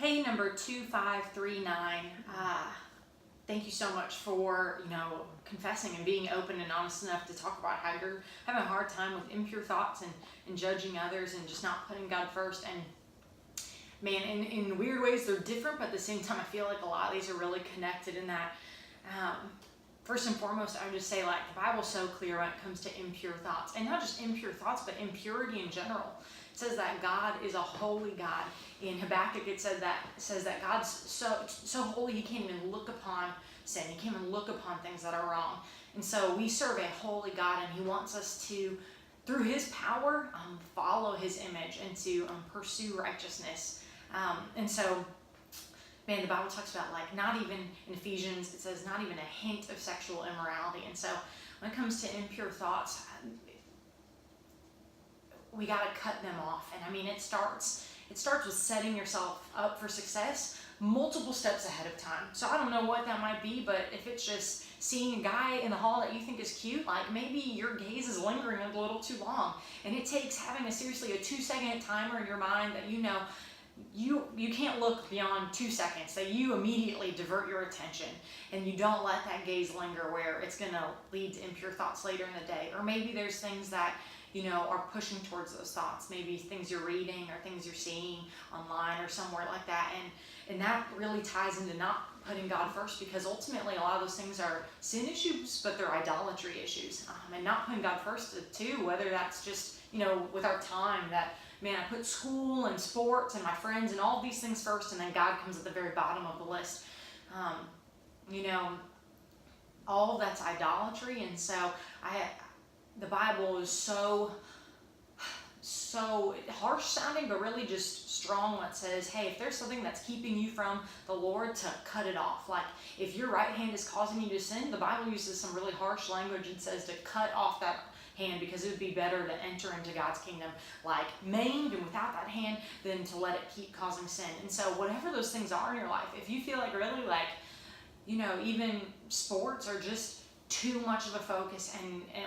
Hey, number 2539. Thank you so much for, confessing and being open and honest enough to talk about how you're having a hard time with impure thoughts and judging others and just not putting God first. And man, in weird ways, they're different, but at the same time, I feel like a lot of these are really connected in that. First and foremost, I would just say, the Bible's so clear when it comes to impure thoughts. And not just impure thoughts, but impurity in general. It says that God is a holy God. In Habakkuk, it says that God's so holy, he can't even look upon sin. He can't even look upon things that are wrong. And so we serve a holy God, and he wants us to, through his power, follow his image and to pursue righteousness. And so, man, the Bible talks about, not even in Ephesians, it says not even a hint of sexual immorality. And so when it comes to impure thoughts, we got to cut them off. And I mean, it starts with setting yourself up for success multiple steps ahead of time. So I don't know what that might be, but if it's just seeing a guy in the hall that you think is cute, maybe your gaze is lingering a little too long. And it takes having a 2-second timer in your mind that you can't look beyond 2 seconds, that you immediately divert your attention and you don't let that gaze linger where it's going to lead to impure thoughts later in the day. Or maybe there's things that are pushing towards those thoughts, maybe things you're reading or things you're seeing online or somewhere like that. And that really ties into not putting God first, because ultimately a lot of those things are sin issues, but they're idolatry issues. And not putting God first too, whether that's just, with our time, that, man, I put school and sports and my friends and all these things first, and then God comes at the very bottom of the list. All of that's idolatry. And so the Bible is so harsh sounding, but really just strong when it says, hey, if there's something that's keeping you from the Lord, to cut it off. If your right hand is causing you to sin, the Bible uses some really harsh language and says to cut off that hand, because it would be better to enter into God's kingdom maimed and without that hand than to let it keep causing sin. And so whatever those things are in your life, if you feel really even sports are just too much of a focus,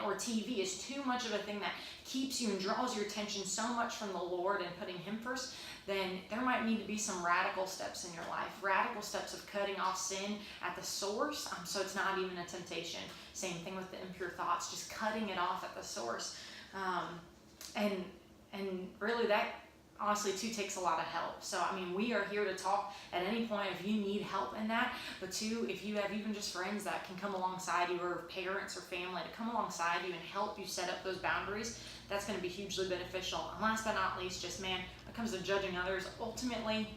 or TV is too much of a thing that keeps you and draws your attention so much from the Lord and putting him first, then there might need to be some radical steps in your life, radical steps of cutting off sin at the source, so it's not even a temptation. Same thing with the impure thoughts, just cutting it off at the source. And really that honestly too takes a lot of help. So we are here to talk at any point if you need help in that, but two, if you have even just friends that can come alongside you, or parents or family to come alongside you and help you set up those boundaries, that's going to be hugely beneficial. And last but not least, just, man, when it comes to judging others, ultimately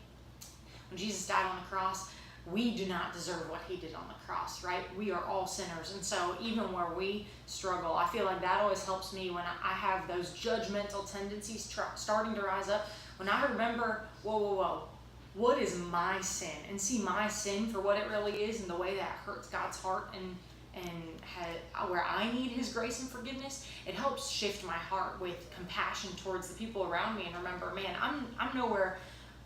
when Jesus died on the cross, we do not deserve what he did on the cross, right? We are all sinners. And so even where we struggle, I feel like that always helps me when I have those judgmental tendencies starting to rise up. When I remember, whoa, what is my sin? And see my sin for what it really is, and the way that hurts God's heart, and where I need his grace and forgiveness, it helps shift my heart with compassion towards the people around me. And remember, man, I'm nowhere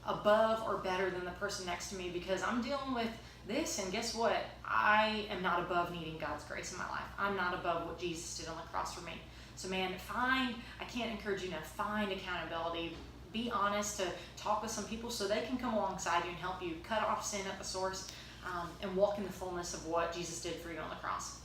above or better than the person next to me, because I'm dealing with this, and guess what? I am not above needing God's grace in my life. I'm not above what Jesus did on the cross for me. So man, I can't encourage you to find accountability. Be honest, to talk with some people so they can come alongside you and help you cut off sin at the source, and walk in the fullness of what Jesus did for you on the cross.